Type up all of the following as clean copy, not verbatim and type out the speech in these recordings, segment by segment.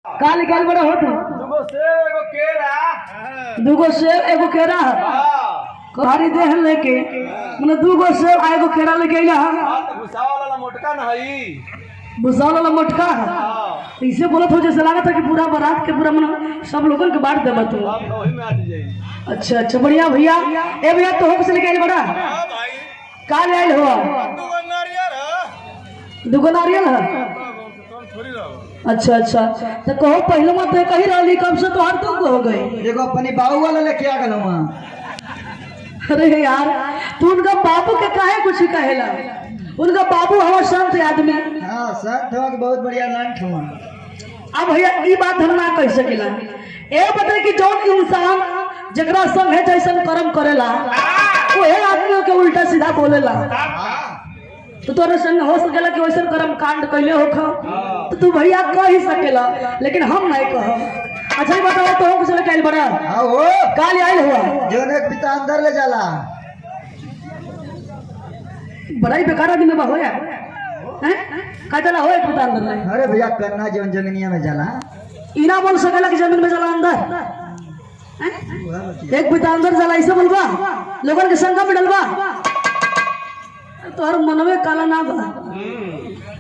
काल गल बड़ा होत दूगो सेब एगो केरा कहारी देह लेके मने दूगो सेब आ एगो केरा लेके आइला वाला मोटका न हई भुसावल वाला मोटका है। इसे बोलत हो जैसे लागत है कि पूरा बारात के पूरा मन सब लोगन के बांट देबा तू। वही में आ जाई। अच्छा अच्छा बढ़िया भैया। ए भैया तो होक से लेके आइल बड़ा हां भाई काल आइल हो दुगो नारियल है। अच्छा अच्छा तो कहो पहले मत कही रहली कब से तो हर तुम हो गए देखो अपनी बाबू वाला लेके आ गलो वहां। अरे यार तू उनका बाबू के काहे कुछ कहेला उनका बाबू हवा संत आदमी। हां संत हो बहुत बढ़िया लाइन ठुआ। अब भैया ई बात हम ना कह सकेला ए बता कि जौन इंसान जकरा संग है जैसन कर्म करेला ओहे आदमी के उल्टा सीधा बोलेला तो तोरे संग हो सकेला कि वैसन कर्म कांड कैले होखा तो तू भैया कह ही सकेला लेकिन हम नहीं कह। अच्छा ही बताओ तो हो कुछ कैल बड़ा हां हो काल आइल हुआ जोन एक पिता अंदर ले जाला बड़ा ही बेकार आदमी बा होया हैं का चला होए पिता अंदर ले। अरे भैया करना जीवन जमीनिया में जाला इना बोल सकेला कि जमीन में जाला अंदर एक पिता अंदर जाला ऐसे बोलबा लोगन के संग में डलबा तो हर मनवे काला ना बा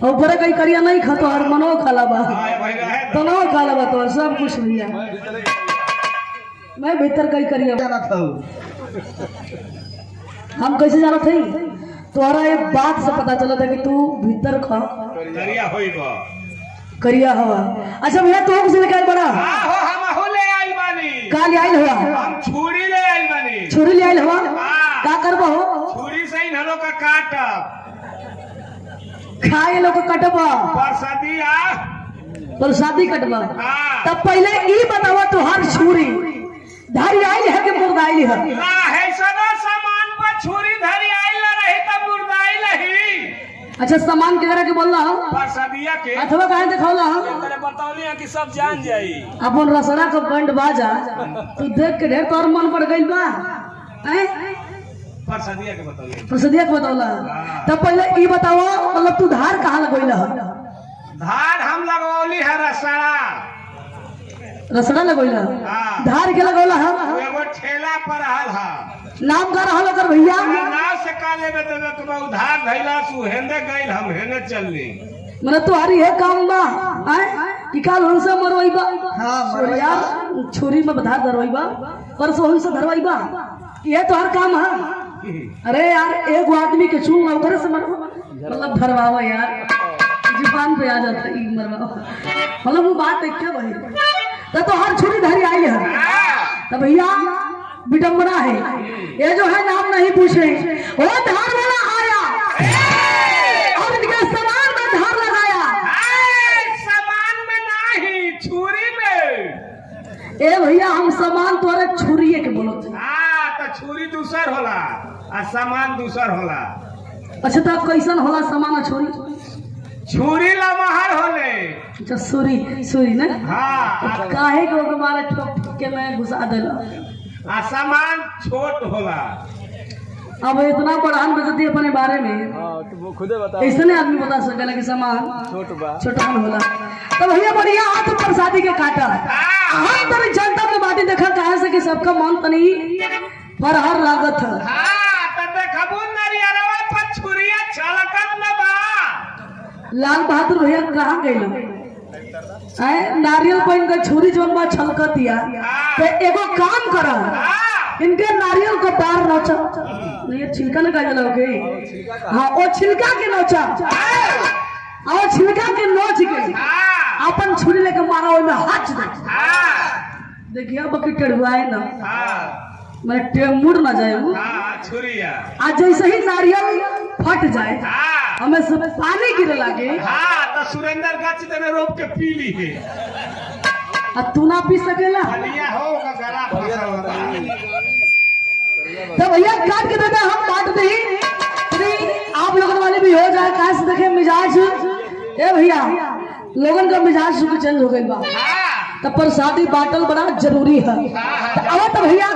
और बड़े कई करिया नहीं खा तो हर मनवा काला बा तो ना काला बा तो सब कुछ भैया मैं भीतर कई करिया जाना था हम कैसे जाना थे तोहरा एक बात से पता चला था कि तू भीतर खा करिया होइबा करिया हवा। अच्छा भैया तू कुछ लेके बड़ा हो हम हो ले आई बानी काल आइल हुआ हम छुरी ले आई बानी छुरी ले आइल हुआ का करबो छुरी से इन हलो का काटब खाए लोग कटबा परसदिया पर शादी कटबा हां तब पहले ई बतावा तुहार छुरी धारी आइल है कि मुर्दाइल है। ना है सदा सामान पर छुरी धरी आइल रही त मुर्दाइल ही। अच्छा सामान के करे के बोलला परसदिया के अथवा काहे दिखौला तेरे बतौलिया कि सब जान जाई अपन रसड़ा के बंड बाजा तू देख के ढेर तोर मन पड़ गइल बा हैं परसदिया के बतौलिया प्रसिद्धिया के बतावला तब पहले ई बतावा मतलब तू धार कहां लगइला धार हम लगौली है रसड़ा रसड़ा लगइला हां धार के लगौला एगो ठेला पर रहल हा नाम का रहल ओकर भैया नाव से काले में देबे तो उधार धइला सु हेंदे गइल हम हेने चलली मने तोहारी है काम बा हैं कि काल हमसे मरवाइबा हां मरवाइया छुरी में धार धरवाइबा परसों ही से धरवाइबा ये तो हर काम है। अरे यार एक आदमी के चूम ओकरे से मतलब धरवावा यार जुबान पे आ जाता है मरवावा मतलब वो बात है क्या भाई तो हर छुरी धरी आई है तो भैया विडंबना है ये जो है नाम नहीं पूछे वो धार वाला आया और इनके सामान में धार लगाया सामान में नहीं छुरी में ए भैया हम सामान तोरे छुरिए के बोलो हां तो छुरी दूसर होला आ सामान दूसर होला। अच्छा तो कैसन होला सामान और छुरी छुरी लमहर होले अच्छा सुरी सुरी ना हां काहे को हमारे ठोक के मैं घुसा देला आ सामान छोट होला। अब इतना बढ़ान बजती अपने बारे में तो खुदे बता ऐसे नहीं आदमी बता सकेला कि सामान छोटा होला तो भैया बढ़िया हाथ पर शादी के काटा हम तनी जनता में बातें देखा कहा से कि सबका मन तनी पर हर लागत है। हां त देखबू नरियरवा पर छुरिया छलकत न बा लाल बहादुर भैया कहाँ गए नारियल पर इनका छुरी जो बा छलकतिया तो एगो काम करा इनके नारियल को बाहर नोचा ये छिलका ना काजल ओके हाँ वो छिलका के नोचा और छिलका के नोच के अपन छुरी लेके मारा ओमे हाथ दे देखिए बकी टेढ़ुआए ना मैं मुड़ ना जाए वो छुरिया आज जैसे ही नारियल फट जाए हमें सब पानी गिरे लगे हां तो सुरेंद्र गाछ देने रोप के पी ली है अब तू ना पी सकेला हलिया हो का गरा फसल होता तो भैया काट के देता हम बांट दे आप लोगों वाले भी हो जाए कहा से देखे मिजाज ए भैया लोगन का मिजाज चेंज हो गई बा तब पर शादी बाटल बड़ा जरूरी है तो अब तो भैया